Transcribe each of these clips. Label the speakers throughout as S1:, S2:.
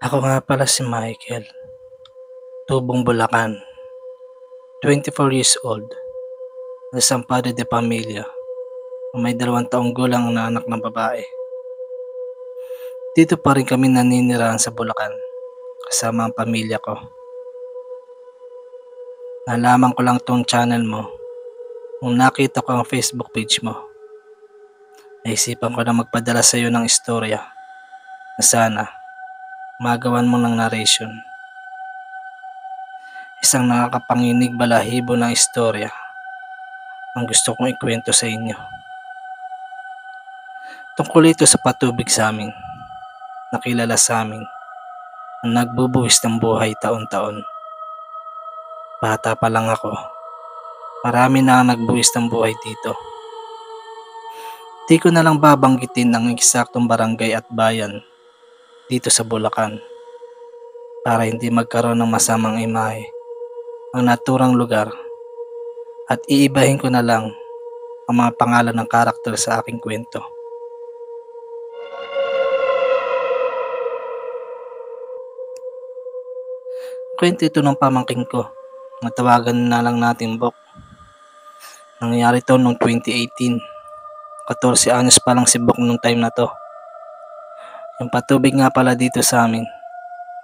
S1: Ako nga pala si Michael, tubong Bulacan, 24 years old, isang padre de pamilya, may 2 taong gulang na anak ng babae. Dito pa rin kami naninirahan sa Bulacan, kasama ang pamilya ko. Nalaman ko lang tong channel mo, nung nakita ko ang Facebook page mo. Naisipan ko na magpadala sa iyo ng istorya, na sana magawan mo ng narration. Isang nakakapanginig balahibo ng istorya ang gusto kong ikwento sa inyo. Tungkol ito sa patubig sa amin, nakilala sa amin, na nagbubuwis ng buhay taon-taon. Bata pa lang ako, marami na ang nagbuwis ng buhay dito. Di ko na lang babanggitin ang eksaktong barangay at bayan dito sa Bulacan para hindi magkaroon ng masamang imahe ang naturang lugar, at iibahin ko na lang ang mga pangalan ng karakter sa aking kwento. Kwento ito ng pamangking ko, natawagan na lang natin Bok. Nangyari to noong 2018. 14 anyos pa lang si Bok nung time na to. Yung patubig nga pala dito sa amin,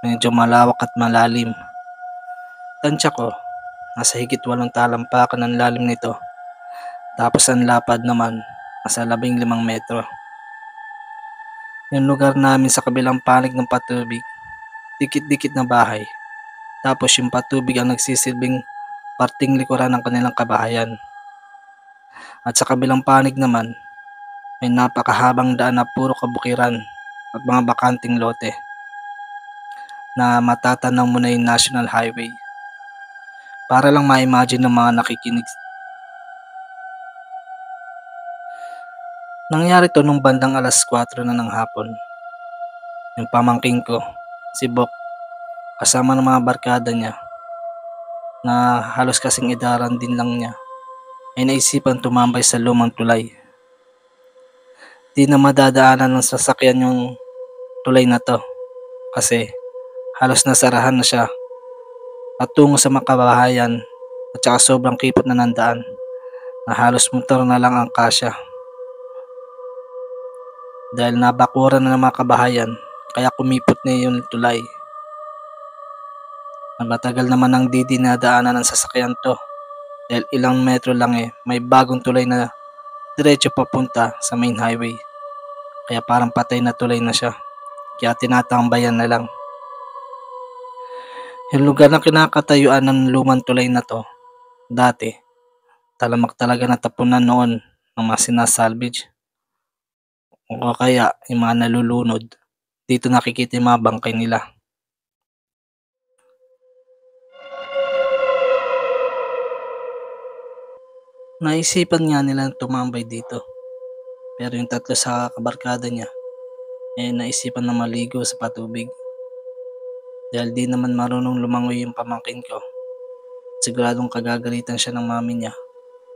S1: medyo malawak at malalim. Tansya ko, nasa higit 8 talampakan ang lalim nito. Tapos ang lapad naman, nasa 15 metro. Yung lugar namin sa kabilang panig ng patubig, dikit-dikit na bahay. Tapos yung patubig ang nagsisilbing parting likuran ng kanilang kabahayan. At sa kabilang panig naman, may napakahabang daan na puro kabukiran at mga bakanting lote na matatanaw mo na yung National Highway. Para lang ma-imagine ng mga nakikinig. Nangyari to nung bandang alas 4 na ng hapon. Yung pamangking ko, si Bok, kasama ng mga barkada niya na halos kasing edaran din lang niya, ay naisipan tumambay sa lumang tulay. Di na madadaanan ng sasakyan yung tulay na to kasi halos nasarahan na siya patungo sa makabahayan, at saka sobrang kipot na ng daan na halos motor na lang ang kasya. Dahil nabakuran na ng mga kabahayan, kaya kumipot na yung tulay. Matagal naman ang di dinadaanan ng sasakyan to dahil ilang metro lang may bagong tulay na diretso papunta sa main highway. Kaya parang patay na tulay na siya, kaya tinatambayan na lang. Yung lugar na kinakatayuan ng lumang tulay na to, dati, talamak talaga na tapunan noon ng mga sinasalvage. O kaya yung mga nalulunod, dito nakikita yung mga bangkay nila. Naisipan nga nila tumambay dito, pero yung 3 sa kabarkada niya, naisipan na maligo sa patubig. Dahil di naman marunong lumangoy yung pamangkin ko, siguradong kagagalitan siya ng mami niya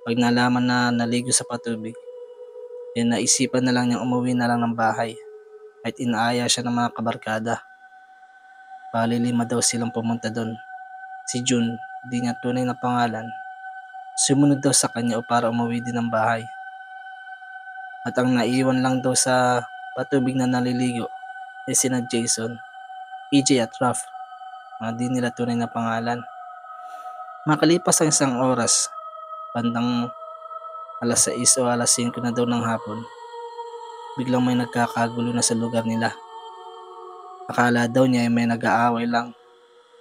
S1: pag nalaman na naligo sa patubig. Naisipan na lang niyang umuwi na lang ng bahay kahit inaaya siya ng mga kabarkada. Bali 5 daw silang pumunta doon. Si June, di niya tunay na pangalan, sumunod daw sa kanya o para umuwi din ng bahay. At ang naiwan lang daw sa patubig na naliligo ay sina Jason, EJ at Raf, na di nila tunay na pangalan. Makalipas ang 1 oras, bandang alas 6 o alas 5 na daw ng hapon, biglang may nagkakagulo na sa lugar nila. Akala daw niya ay may nag-aaway lang,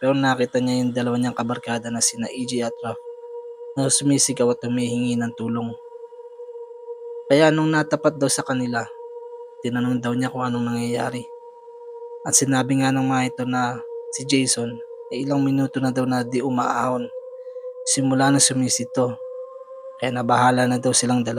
S1: pero nakita niya yung 2 niyang kabarkada na sina EJ at Raf na sumisigaw at humihingi ng tulong. Kaya nung natapat daw sa kanila, tinanong daw niya kung anong nangyayari. At sinabi nga ng mga ito na si Jason ay ilang minuto na daw na di umaahon simula na sumisito, kaya nabahala na daw silang 2.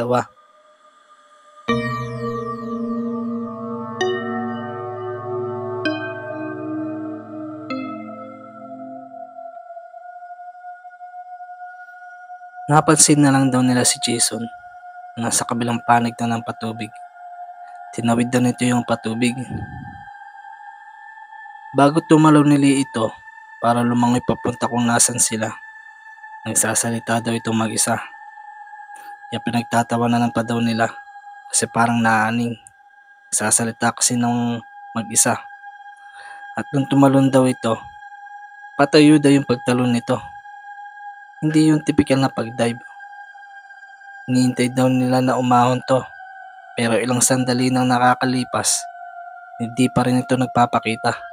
S1: Napansin na lang daw nila si Jason na nasa kabilang panig na ng patubig. Tinawid daw nito yung patubig. Bago tumalon nili ito para lumangoy papunta kung nasan sila, nagsasalita daw itong mag-isa. Kaya pinagtatawanan pa daw nila kasi parang naaning. Nagsasalita kasi ng mag-isa. At nung tumalon daw ito, patayo daw yung pagtalon nito. Hindi yung typical na pag-dive. Hinihintay daw nila na umahon to. Pero ilang sandali nang nakakalipas, hindi pa rin ito nagpapakita.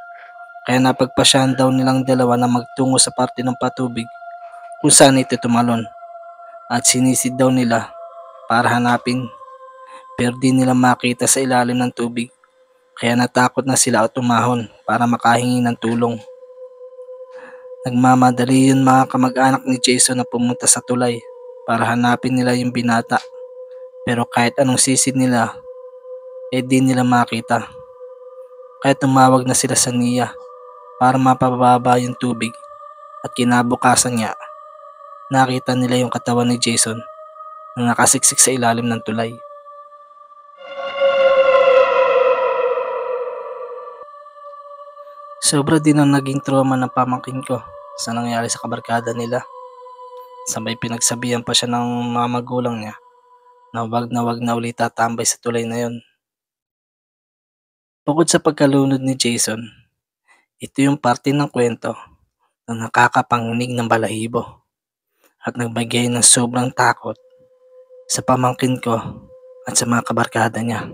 S1: Kaya napagpasyahan daw nilang dalawa na magtungo sa parte ng patubig kung saan ito tumalon. At sinisid daw nila para hanapin, pero di nila makita sa ilalim ng tubig. Kaya natakot na sila at umahon para makahingi ng tulong. Nagmamadali yun mga kamag-anak ni Jason na pumunta sa tulay para hanapin nila yung binata. Pero kahit anong sisid nila, di nila makita. Kaya tumawag na sila sa Nia para mapababa yung tubig. At kinabukasan niya, nakita nila yung katawan ni Jason na nakasiksik sa ilalim ng tulay. Sobra din ang naging trauma ng pamangkin ko sa nangyari sa kabarkada nila. Sabay pinagsabihan pa siya ng mga magulang niya na wag na ulit tatambay sa tulay na yon. Bukod sa pagkalunod ni Jason, ito yung parte ng kwento na nakakapanginig ng balahibo at nagbigay ng sobrang takot sa pamangkin ko at sa mga kabarkada niya.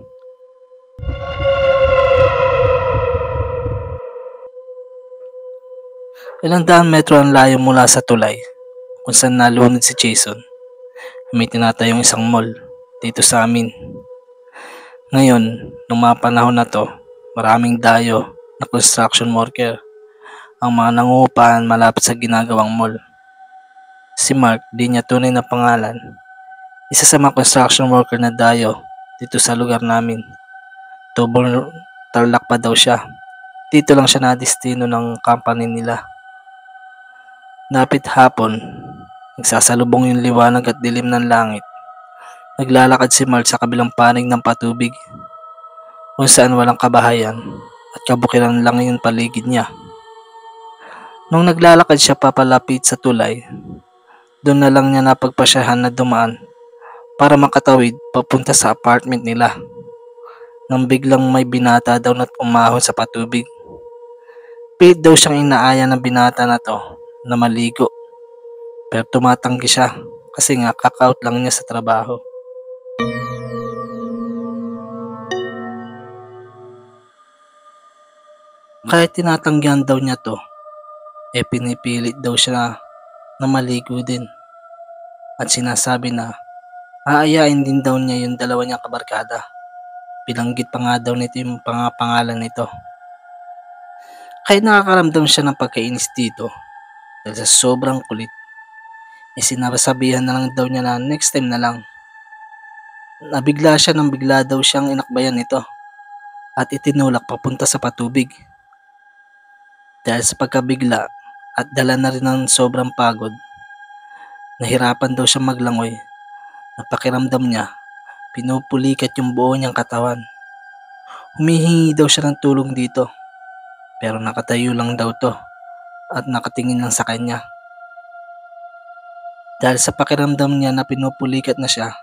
S1: Ilang daan metro ang layo mula sa tulay kung saan nalunod si Jason. May tinatayong isang mall dito sa amin. Ngayon, nung mga panahon na to, maraming dayo na construction worker ang mga nangungupahan malapit sa ginagawang mall. Si Mark, di niya tunay na pangalan, isa sa mga construction worker na dayo dito sa lugar namin. Tubong Tarlac pa daw siya. Dito lang siya na destino ng company nila. Napit hapon, nagsasalubong yung liwanag at dilim ng langit. Naglalakad si Mark sa kabilang panig ng patubig kung saan walang kabahayan at kabukiran lang yung paligid niya. Nung naglalakad siya papalapit sa tulay, doon na lang niya napagpasyahan na dumaan para makatawid papunta sa apartment nila. Nang biglang may binata daw na umahon sa patubig. Pilit daw siyang inaaya ng binata na to na maligo. Pero tumatanggi siya kasi nga kakaut lang niya sa trabaho. Kahit tinatanggihan daw niya to, pinipilit daw siya na maligo din. At sinasabi na aayain din daw niya yung dalawa niyang kabarkada. Bilanggit pa nga daw nito yung pangalan nito. Kahit nakakaramdam siya ng pagkainis dito dahil sa sobrang kulit, sinasabihan na lang daw niya na next time na lang. Nabigla siya nang bigla daw siyang inakbayan nito at itinulak papunta sa patubig. Dahil sa pagkabigla at dala na rin ng sobrang pagod, nahirapan daw siya maglangoy. Napakiramdam niya, pinupulikat yung buo niyang katawan. Humihingi daw siya ng tulong dito, pero nakatayo lang daw to at nakatingin lang sa kanya. Dahil sa pakiramdam niya na pinupulikat na siya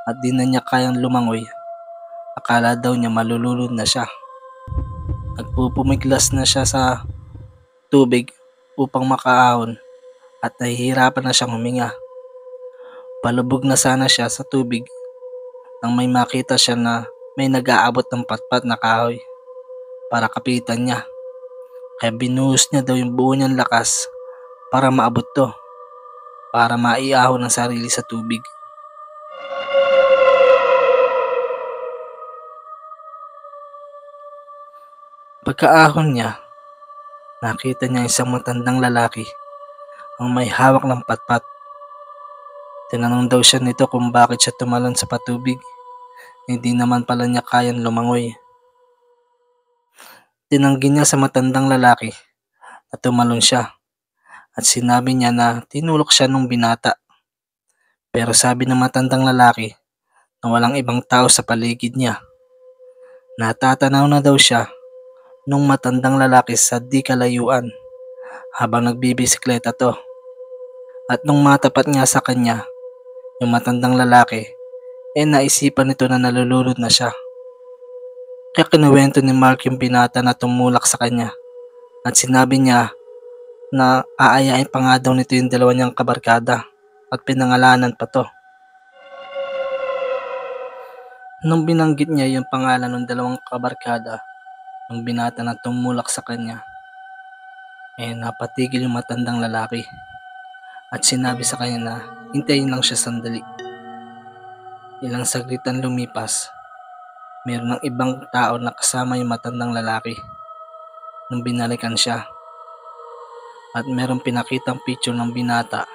S1: at di na niya kayang lumangoy, akala daw niya malulunod na siya. Nagpupumiglas na siya sa tubig upang makaahon at nahihirapan na siyang huminga. Palubog na sana siya sa tubig nang may makita siya na may nag-aabot ng patpat na kahoy para kapitan niya. Kaya binuhos niya daw yung buo niyang lakas para maabot to, para maiahon ang sarili sa tubig. Pagkaahon niya, nakita niya isang matandang lalaki ang may hawak ng patpat. Tinanong daw siya nito kung bakit siya tumalon sa patubig. Hindi naman pala niya kayang lumangoy. Tinanggi niya sa matandang lalaki na tumalon siya at sinabi niya na tinulok siya nung binata. Pero sabi ng matandang lalaki na walang ibang tao sa paligid niya. Natatanaw na daw siya nung matandang lalaki sa di kalayuan habang nagbibisikleta 'to. At nung matapat nga sa kanya yung matandang lalaki, naisipan nito na nalulunod na siya. Kaya kinuwento ni Mark yung binata na tumulak sa kanya at sinabi niya na aayain pa nga daw nito yung dalawa niyang kabarkada at pinangalanan pa 'to. Nung binanggit niya yung pangalan ng dalawang kabarkada ng binata na tumulak sa kanya, napatigil yung matandang lalaki at sinabi sa kanya na hintayin lang siya sandali. Ilang saglit ang lumipas, meron ng ibang tao na kasama yung matandang lalaki nung binalikan siya at merong pinakitang picture ng binata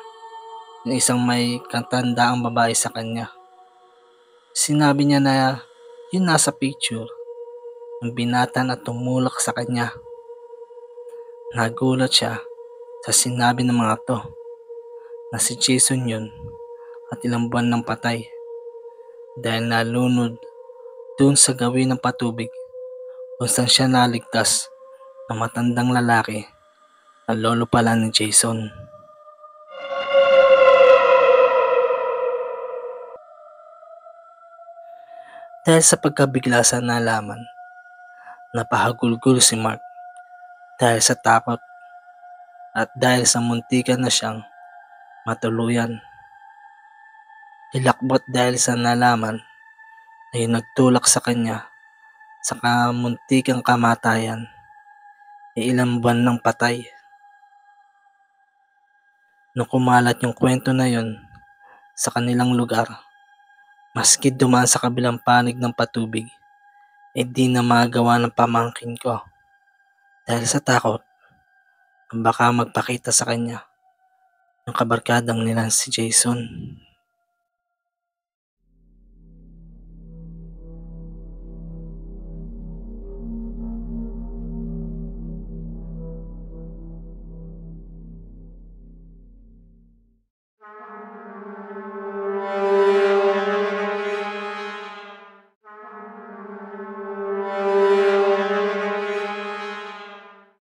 S1: ng isang may katandaang babae sa kanya. Sinabi niya na yun nasa picture ng binata na tumulak sa kanya. Nagulat siya sa sinabi ng mga to na si Jason yun at ilang buwan ng patay dahil nalunod dun sa gawin ng patubig kung saan siya naligtas ng matandang lalaki na lolo pala ni Jason. Dahil sa pagkabigla sa nalaman, napahagulgol si Mark dahil sa takot at dahil sa muntikan na siyang matuluyan. Ilakbot dahil sa nalaman ay nagtulak sa kanya sa kamuntikang kamatayan ilang buwan ng patay. Nung kumalat yung kwento na yun sa kanilang lugar, maski dumaan sa kabilang panig ng patubig, di na magawa ng pamangkin ko dahil sa takot baka magpakita sa kanya yung kabarkadang nila si Jason.